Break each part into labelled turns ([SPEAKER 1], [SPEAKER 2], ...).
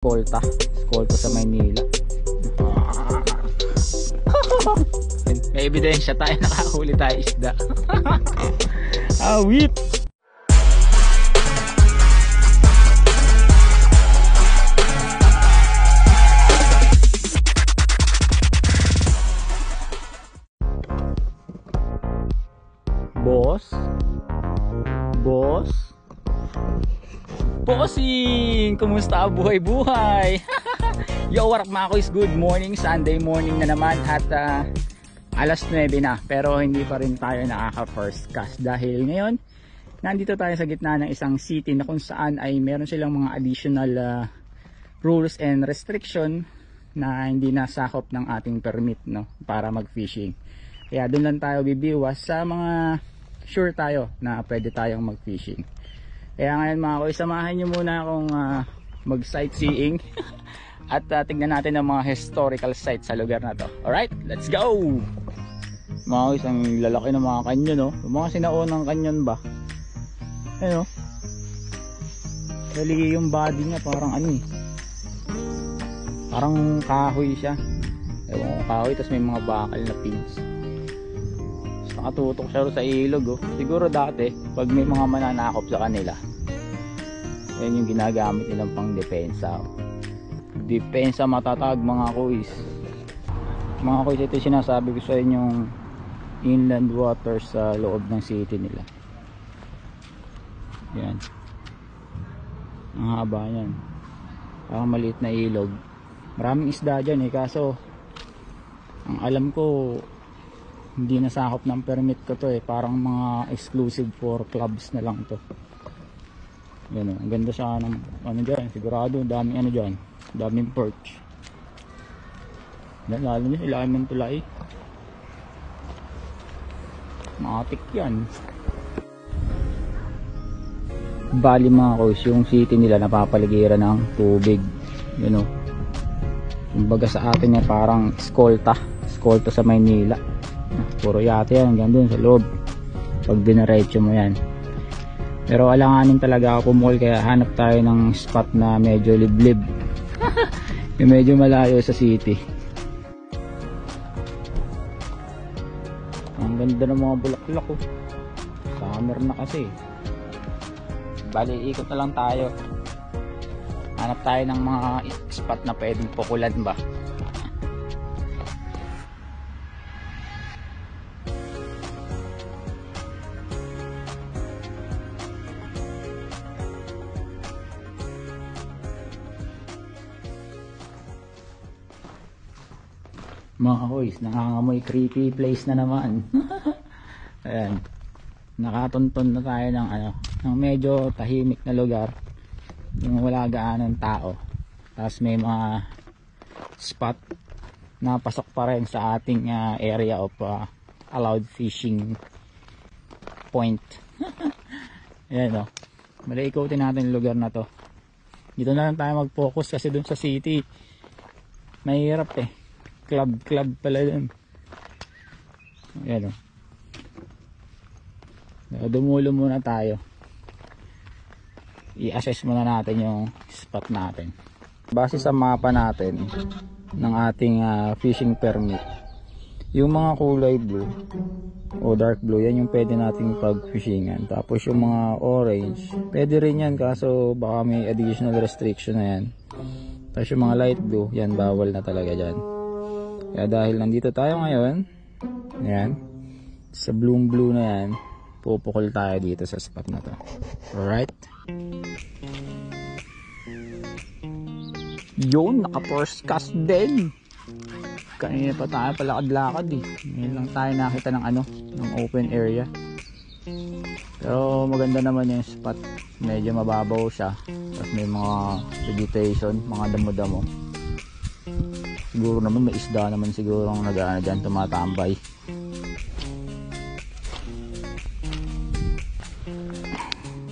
[SPEAKER 1] Eskolta sa Maynila. May ebidensya tayo, nakahuli tayo isda. Awit! Bossing! Kumusta buhay-buhay? Yo, what up mga kuys? Good morning, Sunday morning na naman at alas 9 na, pero hindi pa rin tayo nakaka first cast dahil ngayon nandito tayo sa gitna ng isang city na kung saan ay meron silang mga additional rules and restriction na hindi nasakop ng ating permit, no, para mag fishing. Kaya doon lang tayo bibiwas sa mga sure tayo na pwede tayong mag fishing. Kaya ngayon mga kuys, samahan nyo muna akong mag sightseeing at tignan natin ang mga historical sites sa lugar na to. Alright, let's go! Mga kuys, ang lalaki ng mga kanyon, no? Yung mga sinaunang kanyon ba? Ayun, no? Dali yung body niya parang ano eh, parang kahoy siya. Ewan ko, kahoy, tapos may mga bakal na pins. Nakatutok siya sa ilog, oh. Siguro dati pag may mga mananakop sa kanila, yan yung ginagamit nilang pang depensa, oh. Depensa matatag mga kuys. Mga kuys, ito sinasabi ko sa inyong inland waters sa loob ng city nila. Yan, ang haba yan, parang maliit na ilog. Maraming isda dyan eh, kaso ang alam ko hindi nasakop ng permit ko to eh, parang mga exclusive for clubs na lang to. Yan, ang ganda sa ano dyan, sigurado daming ano dyan, daming perch. Yan, lalo nyo ilalim ng tulay, matik yan. Bali mga kuys, yung city nila napapaligiran ng tubig, you know. Kumbaga sa atin yan parang eskolta sa Maynila. Puro yate yan hanggang dun sa loob pag dinaretso mo yan. Pero alanganin talaga ako pumol, kaya hanap tayo ng spot na medyo liblib yung medyo malayo sa city. Ang ganda ng mga bulaklak, oh. Summer na kasi. Bali ikot na lang tayo, hanap tayo ng mga spot na pwedeng pukulan ba. Mga boys, nangangamoy creepy place na naman. Ayan, nakatunton na tayo ng ano, ng medyo tahimik na lugar, yung wala gaanong tao, tapos may mga spot na pasok pa rin sa ating area of allowed fishing point. Ayan, oh, malikotin natin yung lugar na to. Dito na lang tayo mag focus kasi dun sa city mahirap eh, club pala dun. Ayan, oh. Dumulo muna tayo, i-assess muna natin yung spot natin base sa mapa natin ng ating fishing permit. Yung mga kulay blue o dark blue, yan yung pwede nating pag-fishingan. Tapos yung mga orange, pwede rin yan, kaso baka may additional restriction na yan. Tapos yung mga light blue, yan bawal na talaga dyan. Kaya dahil nandito tayo ngayon, yan, sa blue na yan, pupukol tayo dito sa spot na to. Alright, yun, naka first cast din. Kanina pa tayo palakad-lakad eh, ngayon lang tayo nakita ng ano, ng open area. Pero maganda naman yung spot, medyo mababaw siya, tapos may mga vegetation, mga damo-damo. Siguro naman may isda naman siguro ang nag-ano dyan, tumatambay.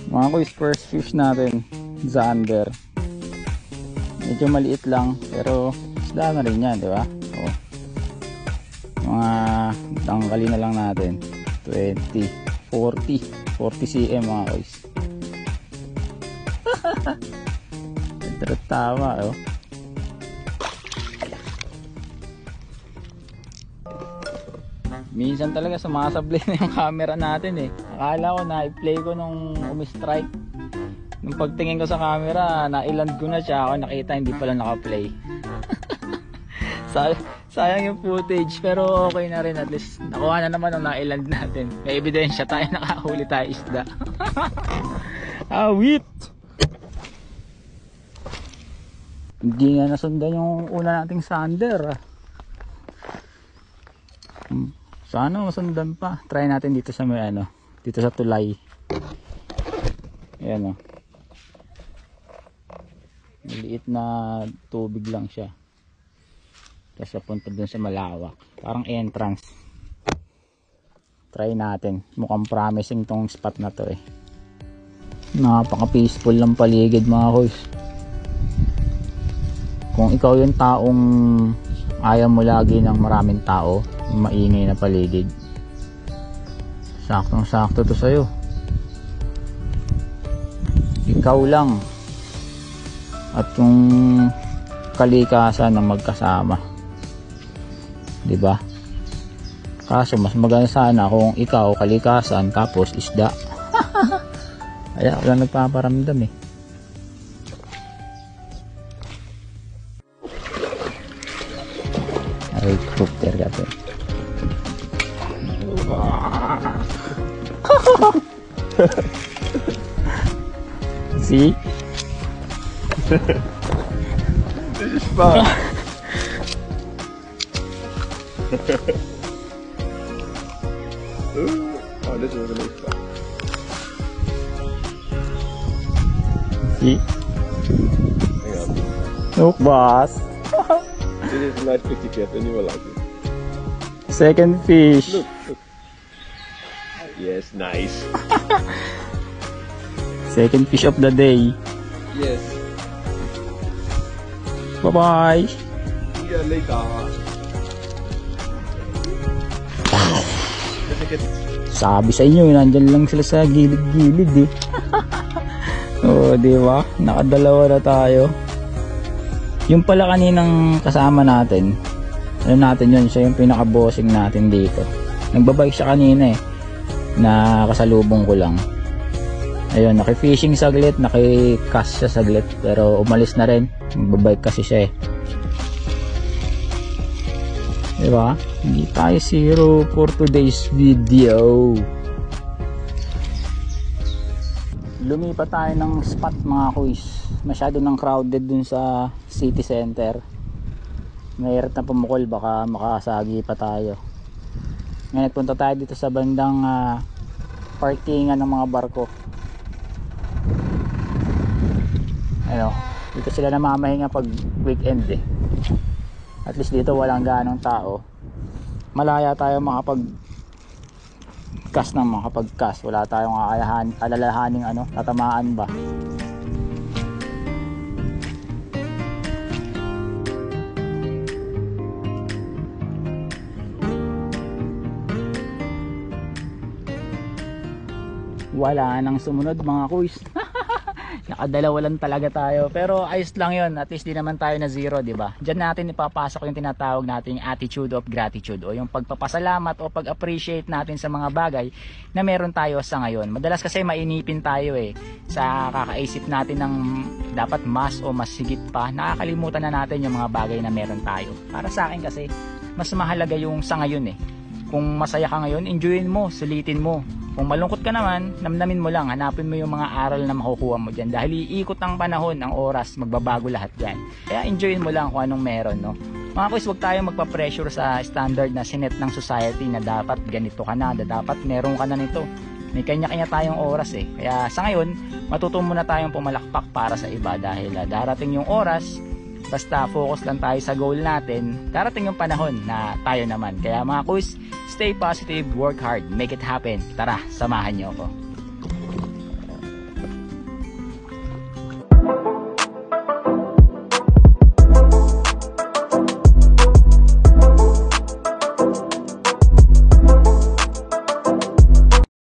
[SPEAKER 1] Mga kuys, first fish natin, zander. Medyo maliit lang, pero isda na rin yan, di ba? Oh. Mga tangkali na lang natin, 20, 40 cm mga kuys. Ito Pero tama, oh. Minsan talaga sumasablay na yung camera natin eh. Akala ko na-play ko nung umi-strike. Nung pagtingin ko sa camera, na-iland ko na siya. Ako nakita, hindi pala naka-play. Sayang yung footage, pero okay na rin. At least nakuha na naman ang na-iland natin. May ebidensya tayo, nakahuli tayo isda. Awit! Hindi nga nasundan yung una nating sander. Sana masundan pa. Try natin dito sa may ano, dito sa tulay. Ayan o. Maliit na tubig lang siya. Tapos napunta dun sa malawak. Parang entrance. Try natin. Mukhang promising tong spot na to eh. Napaka peaceful ng paligid mga boys. Kung ikaw yung taong ayaw mo lagi ng maraming tao, maingay na paligid, saktong sakto to sa'yo. Ikaw lang at yung kalikasan ng magkasama, diba? Kaso mas maganda sana kung ikaw, kalikasan, tapos isda. Ay, wala nagpaparamdam eh. Ay, cooker ka to. See?
[SPEAKER 2] This is fun. Oh, this is really fun.
[SPEAKER 1] See?
[SPEAKER 2] Hang on.
[SPEAKER 1] Look, boss.
[SPEAKER 2] This is a nice picture clip and you will like it.
[SPEAKER 1] Second fish.
[SPEAKER 2] Look, look. Yes, nice.
[SPEAKER 1] Second fish of the day.
[SPEAKER 2] Yes.
[SPEAKER 1] Bye-bye.
[SPEAKER 2] See you later.
[SPEAKER 1] Sabi sa inyo, nandyan lang sila sa gilid-gilid eh. Oo, diba? Nakadalawa na tayo. Yung pala kaninang kasama natin, ano natin yun, siya yung pinaka-bossing natin dito. Nagbabike siya kanina eh, na kasalubong ko lang. Ayun, naki-fishing saglit, naki-cast siya saglit, pero umalis na rin. Nagbabike kasi siya eh. Diba? Hindi tayo zero for today's video. Lumipat tayo ng spot mga kuys. Masyado nang crowded dun sa city center. Mahirap na pumukol, baka makasagi pa tayo. Ngayon nagpunta tayo dito sa bandang parkingan ng mga barko. Ano, dito sila namamahinga pag weekend eh. At least dito walang ganong tao. Malaya tayo makapag-cast ng makapag-cast. Wala tayong alalahaning ano, tatamaan ba. Wala nang sumunod mga kuys. Nakadalawa lang talaga tayo, pero ayos lang yun. At least di naman tayo na zero, diba? Diyan natin ipapasok yung tinatawag nating attitude of gratitude, o yung pagpapasalamat o pag-appreciate natin sa mga bagay na meron tayo sa ngayon. Madalas kasi mainipin tayo eh sa kakaisip natin ng dapat mas o mas higit pa. Nakakalimutan na natin yung mga bagay na meron tayo. Para sa akin kasi mas mahalaga yung sa ngayon eh. Kung masaya ka ngayon, enjoyin mo, sulitin mo. Kung malungkot ka naman, namnamin mo lang, hanapin mo yung mga aral na makukuha mo dyan. Dahil iikot ang panahon, ang oras, magbabago lahat yan. Kaya enjoyin mo lang kung anong meron, no? Mga kuys, huwag tayo magpa-pressure sa standard na sinet ng society na dapat ganito ka na, dapat meron ka na nito. May kanya-kanya tayong oras eh. Kaya sa ngayon, matuto muna tayong pumalakpak para sa iba dahil darating yung oras, basta focus lang tayo sa goal natin, darating yung panahon na tayo naman. Kaya mga kuys, stay positive, work hard, make it happen. Tara, samahan niyo ako.